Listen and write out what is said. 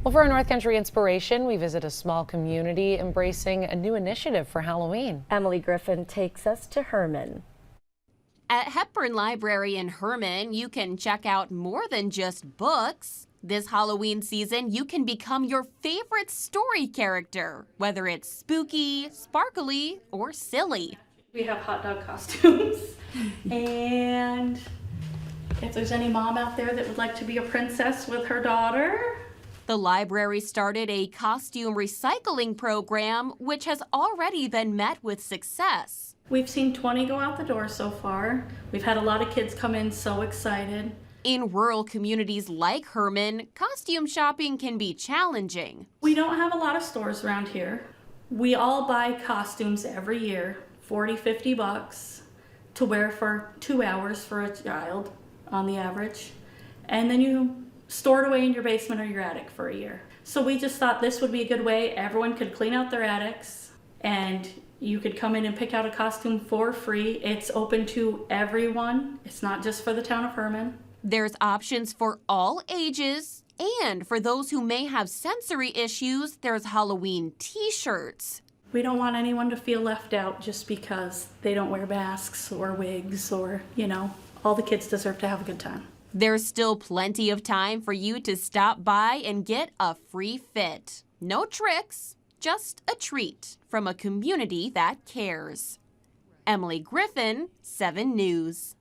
Well, for our North Country inspiration, we visit a small community embracing a new initiative for Halloween. Emily Griffin takes us to Hermon. At Hepburn Library in Hermon, you can check out more than just books. This Halloween season, you can become your favorite story character, whether it's spooky, sparkly, or silly. We have hot dog costumes, and if there's any mom out there that would like to be a princess with her daughter. The library started a costume recycling program, which has already been met with success. We've seen 20 go out the door so far. We've had a lot of kids come in so excited. In rural communities like Hermon, costume shopping can be challenging. We don't have a lot of stores around here. We all buy costumes every year, 40, 50 bucks to wear for 2 hours for a child on the average. And then you store it away in your basement or your attic for a year. So we just thought this would be a good way. Everyone could clean out their attics and you could come in and pick out a costume for free. It's open to everyone. It's not just for the town of Hermon. There's options for all ages, and for those who may have sensory issues, there's Halloween t-shirts. We don't want anyone to feel left out just because they don't wear masks or wigs or, all the kids deserve to have a good time. There's still plenty of time for you to stop by and get a free fit. No tricks, just a treat from a community that cares. Emily Griffin, 7 News.